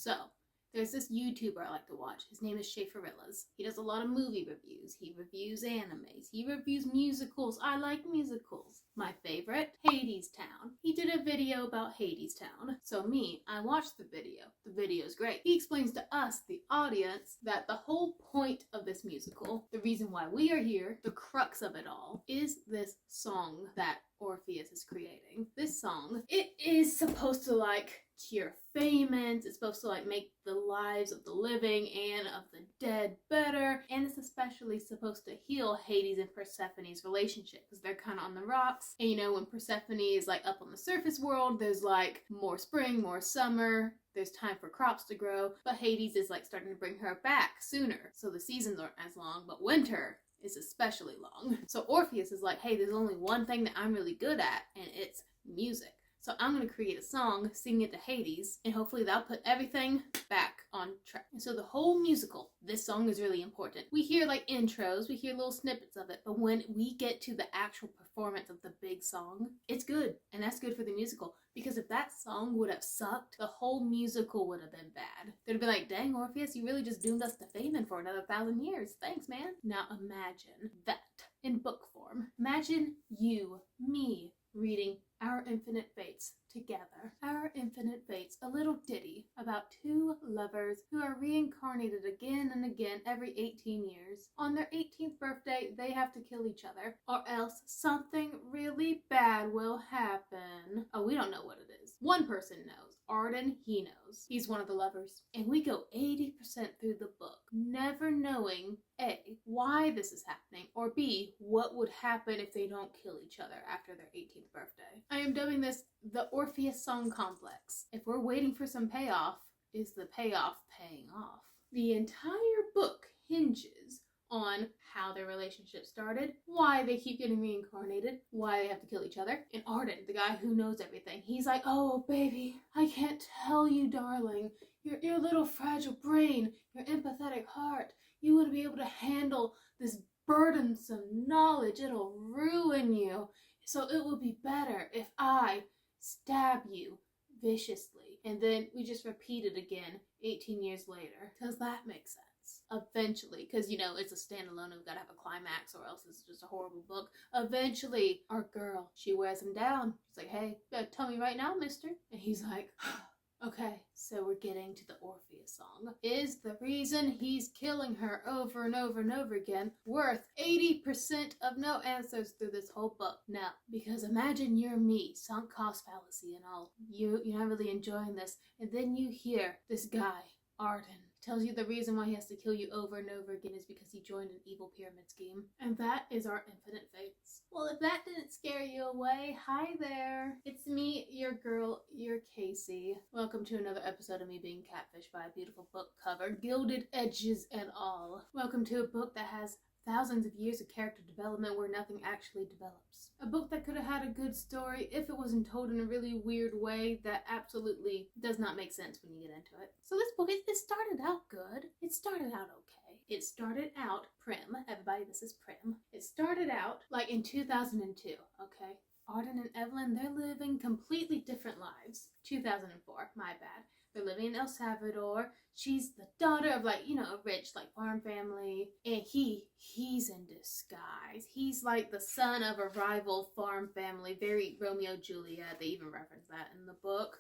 So, there's this YouTuber I like to watch. His name is Schaeferillas. He does a lot of movie reviews. He reviews animes. He reviews musicals. I like musicals. My favorite, Hadestown. He did a video about Hadestown. So I watched the video. The video's great. He explains to us, the audience, that the whole point of this musical, the reason why we are here, the crux of it all, is this song that Orpheus is creating. This song, it is supposed to cure famines. It's supposed to make the lives of the living and of the dead better, and it's especially supposed to heal Hades and Persephone's relationship because they're kind of on the rocks. And when Persephone is up on the surface world, there's more spring, more summer, there's time for crops to grow, but Hades is starting to bring her back sooner, so the seasons aren't as long, but winter is especially long. So Orpheus is hey, there's only one thing that I'm really good at, and it's music. So I'm going to create a song, sing it to Hades, and hopefully that'll put everything back on track. And so the whole musical, this song is really important. We hear intros, we hear little snippets of it, but when we get to the actual performance of the big song, it's good. And that's good for the musical. Because if that song would have sucked, the whole musical would have been bad. They'd have been dang, Orpheus, you really just doomed us to famine for another 1,000 years. Thanks, man. Now imagine that in book form. Imagine you, me, reading Our Infinite Fates together. Our Infinite Fates, a little ditty about two lovers who are reincarnated again and again every 18 years. On their 18th birthday, they have to kill each other, or else something really bad will happen. Oh, we don't know what it is. One person knows. Arden, he knows. He's one of the lovers. And we go 80% through the book, never knowing A, why this is happening, or B, what would happen if they don't kill each other after their 18th birthday. I am dubbing this the Orpheus Song Complex. If we're waiting for some payoff, is the payoff paying off? The entire book hinges on how their relationship started, why they keep getting reincarnated, why they have to kill each other. And Arden, the guy who knows everything, he's oh baby, I can't tell you, darling, your little fragile brain, your empathetic heart, you wouldn't be able to handle this burdensome knowledge. It'll ruin you. So it would be better if I stab you viciously. And then we just repeat it again 18 years later. Does that make sense? Eventually, because it's a standalone, we've got to have a climax or else it's just a horrible book. Eventually, our girl, she wears him down. She's hey, tell me right now, mister. And he's okay, so we're getting to the Orpheus song. Is the reason he's killing her over and over and over again worth 80% of no answers through this whole book? No, because imagine you're me, sunk cost fallacy and all. You're not really enjoying this, and then you hear this guy, Arden, tells you the reason why he has to kill you over and over again is because he joined an evil pyramid scheme. And that is Our Infinite Fates. Well, if that didn't scare you away, hi there. It's me, your girl, your Casey. Welcome to another episode of me being catfished by a beautiful book cover, gilded edges and all. Welcome to a book that has thousands of years of character development where nothing actually develops. A book that could have had a good story if it wasn't told in a really weird way that absolutely does not make sense when you get into it. So this book, it started out good. It started out okay. It started out prim. Everybody, this is prim. It started out in 2002, okay? Arden and Evelyn, they're living completely different lives. 2004, my bad. They're living in El Salvador. She's the daughter of a rich farm family, and he's in disguise. He's the son of a rival farm family, very Romeo Juliet. They even reference that in the book.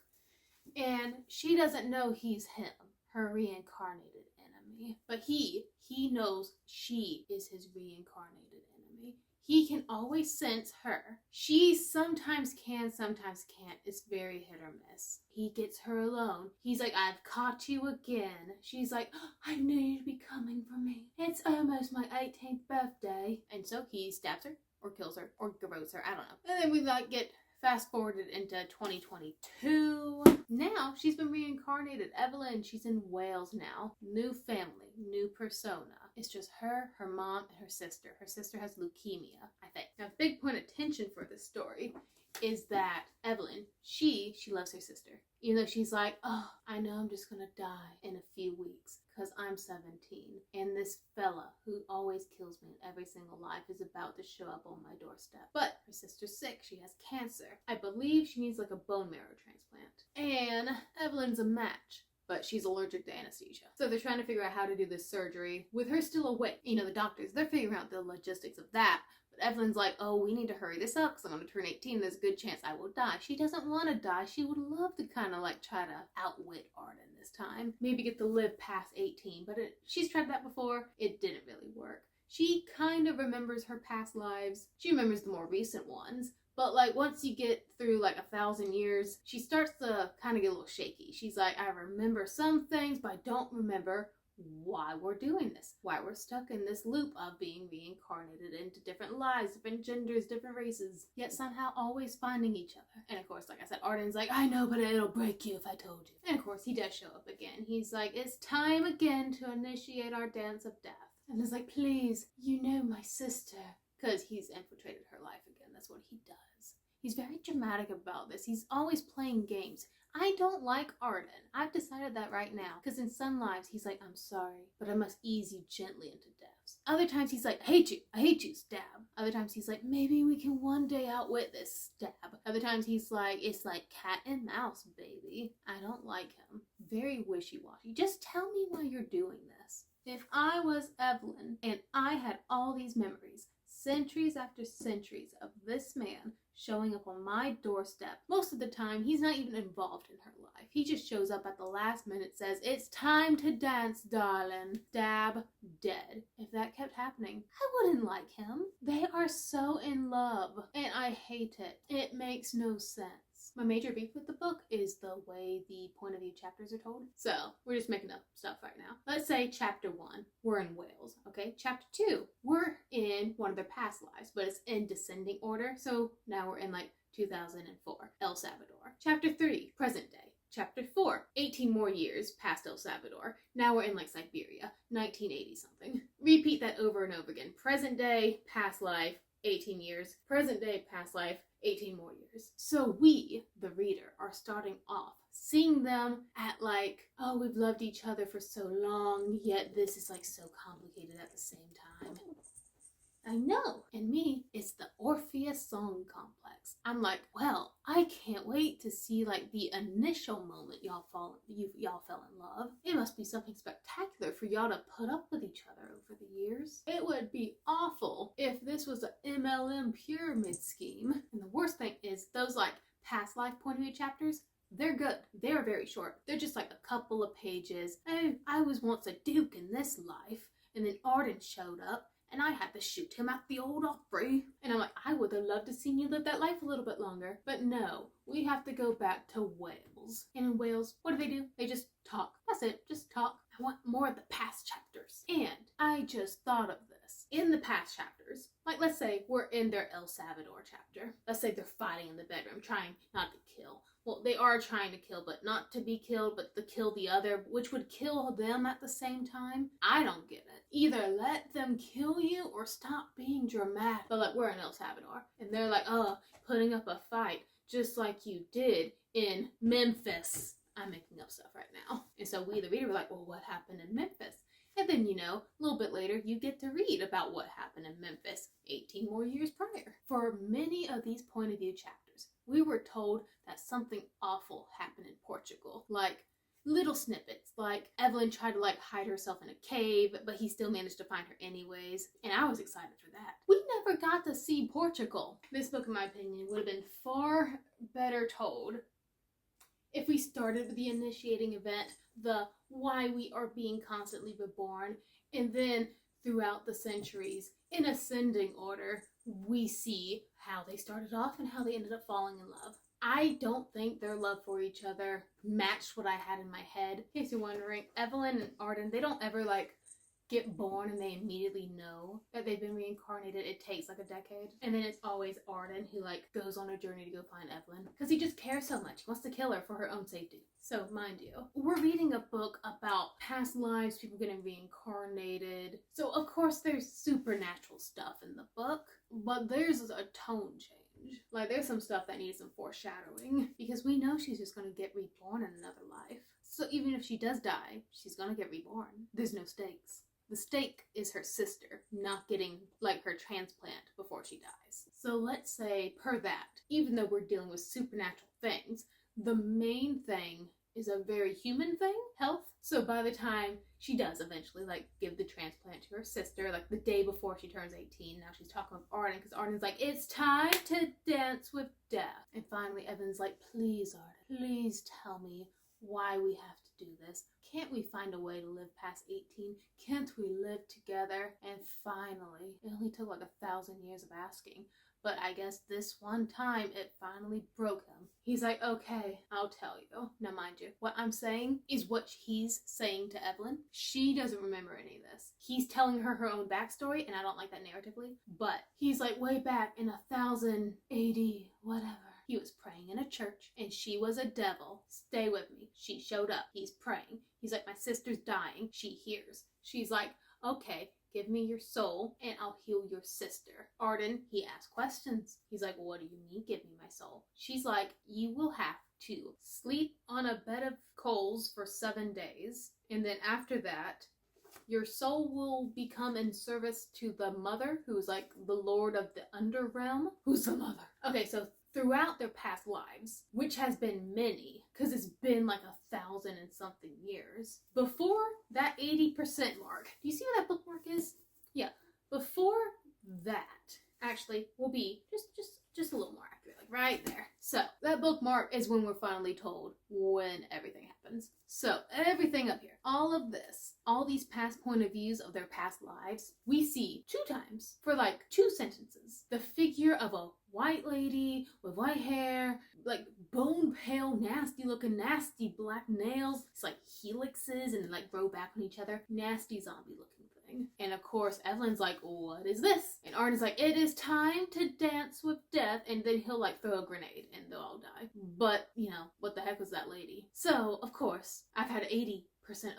And she doesn't know he's him, her reincarnated enemy. But he knows she is his reincarnated enemy. He can always sense her. She sometimes can, sometimes can't. It's very hit or miss. He gets her alone. He's I've caught you again. She's oh, I knew you'd be coming for me. It's almost my 18th birthday. And so he stabs her, or kills her, or grows her. I don't know. And then we get fast forwarded into 2022. Now she's been reincarnated. Evelyn, she's in Wales now. New family, new persona. It's just her, her mom, and her sister. Her sister has leukemia, I think. Now, big point of tension for this story is that Evelyn, she loves her sister. Even though she's oh, I know I'm just gonna die in a few weeks because I'm 17. And this fella who always kills me in every single life is about to show up on my doorstep. But her sister's sick. She has cancer. I believe she needs a bone marrow transplant. And Evelyn's a match but she's allergic to anesthesia. So they're trying to figure out how to do this surgery with her still awake. You know, the doctors, they're figuring out the logistics of that. But Evelyn's like, oh, we need to hurry this up because I'm going to turn 18. There's a good chance I will die. She doesn't want to die. She would love to kind of like try to outwit Arden this time. Maybe get to live past 18. But she's tried that before. It didn't really work. She kind of remembers her past lives. She remembers the more recent ones. But like once you get through like 1,000 years, she starts to kind of get a little shaky. She's like, I remember some things, but I don't remember why we're doing this, why we're stuck in this loop of being reincarnated into different lives, different genders, different races, yet somehow always finding each other. And of course, like I said, Arden's like, I know, but it'll break you if I told you. And of course, he does show up again. He's like, it's time again to initiate our dance of death. And it's like, please, you know my sister. Because he's infiltrated her life again. That's what he does. He's very dramatic about this. He's always playing games. I don't like Arden. I've decided that right now. Because in some lives, he's like, I'm sorry, but I must ease you gently into deaths. Other times, he's like, I hate you, stab. Other times, he's like, maybe we can one day outwit this, stab. Other times, he's like, it's like cat and mouse, baby. I don't like him. Very wishy-washy. Just tell me why you're doing this. If I was Evelyn and I had all these memories, centuries after centuries of this man showing up on my doorstep. Most of the time, he's not even involved in her life. He just shows up at the last minute, says, it's time to dance, darling. Stab, dead. If that kept happening, I wouldn't like him. They are so in love, and I hate it. It makes no sense. My major beef with the book is the way the point of view chapters are told. So, we're just making up stuff right now. Let's say chapter 1, we're in Wales, okay? Chapter 2, we're in one of their past lives, but it's in descending order. So, now we're in like 2004, El Salvador. Chapter 3, present day. Chapter 4, 18 more years past El Salvador. Now we're in like Siberia, 1980 something. Repeat that over and over again. Present day, past life, 18 years. Present day, past life, 18 more years. So we, the reader, are starting off seeing them at like, oh, we've loved each other for so long, yet this is like so complicated at the same time. I know. And me, it's the Orpheus song complex. I'm like, well, I can't wait to see like the initial moment y'all fell in love. It must be something spectacular for y'all to put up with each other over the years. It would be awful if this was an MLM pyramid scheme. And the worst thing is those like past life point of view chapters, they're good. They're very short. They're just like a couple of pages. Oh, I was once a duke in this life, and then Arden showed up, and I had to shoot him at the old Opry. And I'm like, I would have loved to seen you live that life a little bit longer. But no, we have to go back to Wales. And in Wales, what do? They just talk. That's it, just talk. I want more of the past chapters. And I just thought of this. In the past chapters, like let's say we're in their El Salvador chapter. Let's say they're fighting in the bedroom, trying not to kill. Well, they are trying to kill, but not to be killed, but to kill the other, which would kill them at the same time. I don't get it. Either let them kill you or stop being dramatic. But like we're in El Salvador, and they're like, oh, putting up a fight, just like you did in Memphis. I'm making up stuff right now. And so we, the reader, were like, well, what happened in Memphis? And then, you know, a little bit later, you get to read about what happened in Memphis 18 more years prior. For many of these point of view chapters, we were told that something awful happened in Portugal. Like little snippets, like Evelyn tried to like hide herself in a cave, but he still managed to find her anyways. And I was excited for that. We never got to see Portugal. This book, in my opinion, would have been far better told if we started with the initiating event, the why we are being constantly reborn, and then throughout the centuries, in ascending order, we see how they started off and how they ended up falling in love. I don't think their love for each other matched what I had in my head. In case you're wondering, Evelyn and Arden, they don't ever like get born and they immediately know that they've been reincarnated. It takes like a decade. And then it's always Arden who like goes on a journey to go find Evelyn because he just cares so much. He wants to kill her for her own safety. So mind you, we're reading a book about past lives, people getting reincarnated. So of course there's supernatural stuff in the book, but there's a tone change. Like there's some stuff that needs some foreshadowing because we know she's just going to get reborn in another life. So even if she does die, she's going to get reborn. There's no stakes. The stake is her sister not getting like her transplant before she dies. So let's say per that, even though we're dealing with supernatural things, the main thing is a very human thing, health. So by the time she does eventually, like, give the transplant to her sister, like, the day before she turns 18, now she's talking with Arden, because Arden's like, it's time to dance with death. And finally, Evelyn's like, please, Arden, please tell me why we have to do this. Can't we find a way to live past 18? Can't we live together? And finally, it only took like 1,000 years of asking, but I guess this one time it finally broke him. He's like, okay, I'll tell you. Now mind you, what I'm saying is what he's saying to Evelyn. She doesn't remember any of this. He's telling her her own backstory, and I don't like that narratively, but he's like, way back in 1000 AD, whatever. He was praying in a church, and she was a devil. Stay with me. She showed up. He's praying. He's like, my sister's dying. She hears. She's like, okay, give me your soul, and I'll heal your sister. Arden, he asks questions. He's like, what do you mean, give me my soul? She's like, you will have to sleep on a bed of coals for 7 days, and then after that, your soul will become in service to the mother, who's like the lord of the underrealm. Who's the mother? Okay, so throughout their past lives, which has been many, because it's been like 1,000 and something years, before that 80% mark, do you see what that bookmark is? Yeah, before that, actually, will be just a little more accurate, like right there. So that bookmark is when we're finally told when everything happens. So everything up here, all of this, all these past point of views of their past lives, we see 2 times for like 2 sentences. The figure of a white lady with white hair, like bone pale, nasty looking, nasty black nails. It's like helixes and like grow back on each other. Nasty zombie looking thing. And of course, Evelyn's like, what is this? And Arden's like, it is time to dance with death. And then he'll like throw a grenade and they'll all die. But, you know, what the heck was that lady? So, of course, I've had 80%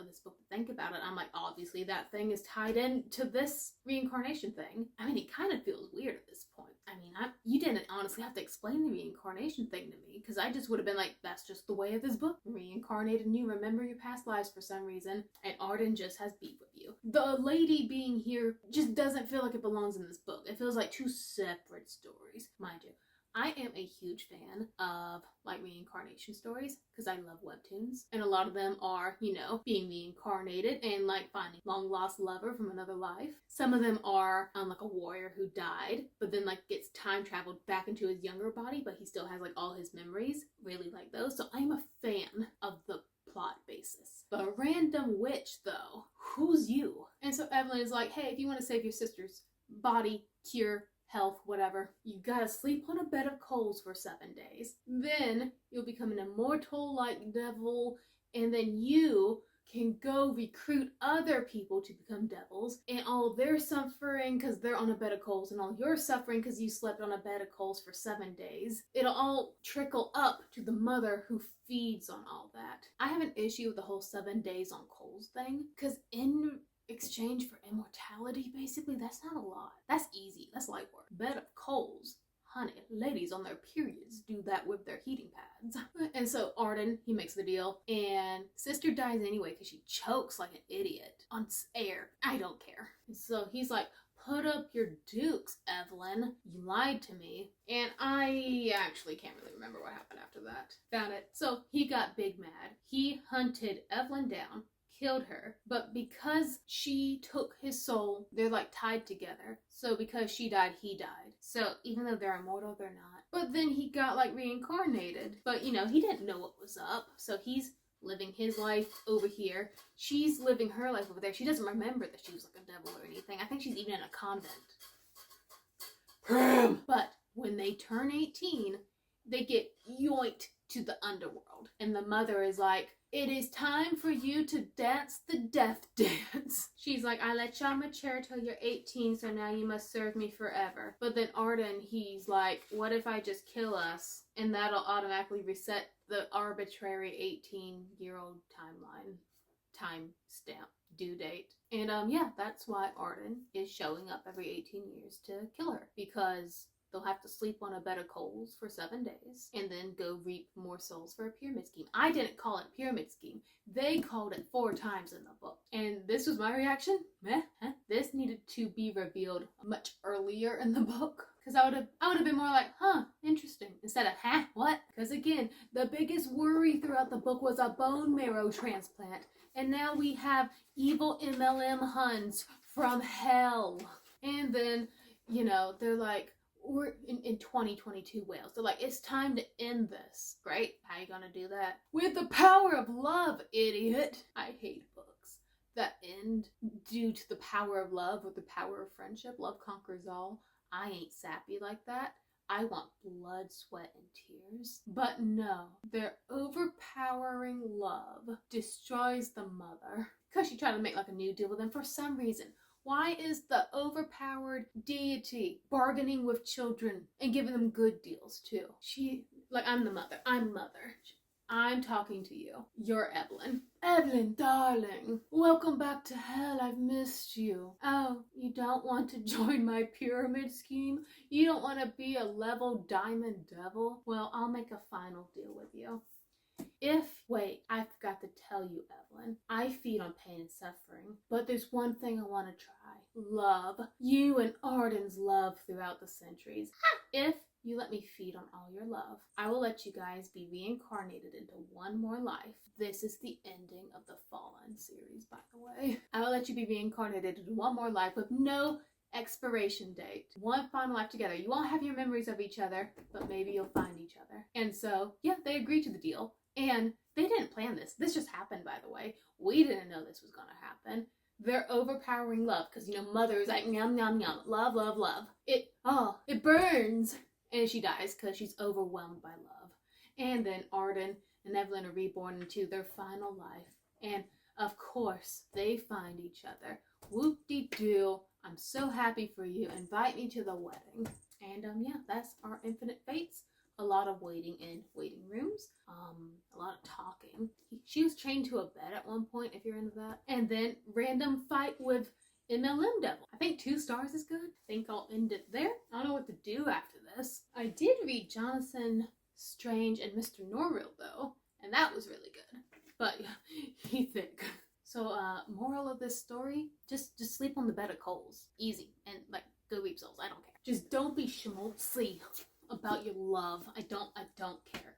of this book to think about it. I'm like, obviously that thing is tied into this reincarnation thing. I mean, it kind of feels weird at this point. I mean, you didn't honestly have to explain the reincarnation thing to me, because I just would have been like, that's just the way of this book. Reincarnated and you remember your past lives for some reason, and Arden just has beef with you. The lady being here just doesn't feel like it belongs in this book. It feels like 2 separate stories. Mind you, I am a huge fan of like reincarnation stories because I love webtoons, and a lot of them are, you know, being reincarnated and like finding long lost lover from another life. Some of them are like a warrior who died but then like gets time traveled back into his younger body, but he still has like all his memories. Really like those. So I'm a fan of the plot basis. The random witch though, who's you? And so Evelyn is like, hey, if you want to save your sister's body, cure, health, whatever, you gotta sleep on a bed of coals for 7 days. Then you'll become an immortal like devil, and then you can go recruit other people to become devils, and all their suffering because they're on a bed of coals, and all your suffering because you slept on a bed of coals for 7 days, it'll all trickle up to the mother who feeds on all that. I have an issue with the whole 7 days on coals thing, because in exchange for immortality, basically, that's not a lot. That's easy. That's light work. Bed of coals. Honey, ladies on their periods do that with their heating pads. And so Arden, he makes the deal, and sister dies anyway because she chokes like an idiot on air. I don't care. And so he's like, put up your dukes, Evelyn. You lied to me. And I actually can't really remember what happened after that. Found it. So he got big mad. He hunted Evelyn down, killed her, but because she took his soul, they're like tied together. So because she died, he died. So even though they're immortal, they're not. But then he got like reincarnated. But you know, he didn't know what was up. So he's living his life over here. She's living her life over there. She doesn't remember that she was like a devil or anything. I think she's even in a convent. But when they turn 18, they get yoinked to the underworld. And the mother is like, it is time for you to dance the death dance. She's like, I let y'all mature till you're 18, so now you must serve me forever. But then Arden, he's like, what if I just kill us? And that'll automatically reset the arbitrary 18-year-old timeline, time stamp, due date. And yeah, that's why Arden is showing up every 18 years to kill her, because they'll have to sleep on a bed of coals for 7 days and then go reap more souls for a pyramid scheme. I didn't call it a pyramid scheme. They called it 4 times in the book. And this was my reaction. Meh, huh? This needed to be revealed much earlier in the book, Because I would have been more like, huh, interesting, instead of, huh, what? Because again, the biggest worry throughout the book was a bone marrow transplant. And now we have evil MLM Huns from hell. And then, you know, they're like, we're in 2022 Wales. They're like, it's time to end this. Great. How you gonna do that? With the power of love, idiot. I hate books that end due to the power of love or the power of friendship. Love conquers all. I ain't sappy like that. I want blood, sweat, and tears. But no, their overpowering love destroys the mother. Because she tried to make like a new deal with them for some reason. Why is the overpowered deity bargaining with children and giving them good deals too? I'm the mother. I'm mother. I'm talking to you. You're Evelyn. Evelyn, darling. Welcome back to hell. I've missed you. Oh, you don't want to join my pyramid scheme? You don't want to be a level diamond devil? Well, I'll make a final deal with you. Wait, I forgot to tell you, Evelyn. I feed on pain and suffering, but there's one thing I want to try. Love. You and Arden's love throughout the centuries. If you let me feed on all your love, I will let you guys be reincarnated into one more life. This is the ending of the Fallen series, by the way. I will let you be reincarnated into one more life with no expiration date. One final life together. You won't have your memories of each other, but maybe you'll find each other. And so, yeah, they agreed to the deal. And they didn't plan this. This just happened, by the way. We didn't know this was going to happen. Their overpowering love, because, you know, mother is like, yum, yum, yum, love, love, love. It burns. And she dies because she's overwhelmed by love. And then Arden and Evelyn are reborn into their final life. And, of course, they find each other. Whoop-de-doo. I'm so happy for you. Invite me to the wedding. And, yeah, that's our Infinite Fates. A lot of waiting in waiting rooms, a lot of talking. She was chained to a bed at one point, if you're into that. And then random fight with MLM Devil. I think 2 stars is good. I think I'll end it there. I don't know what to do after this. I did read Jonathan Strange and Mr. Norrell though, and that was really good. But he thick. So moral of this story, just sleep on the bed of coals. Easy. And like go reap souls. I don't care. Just don't be schmaltzy about your love. I don't care.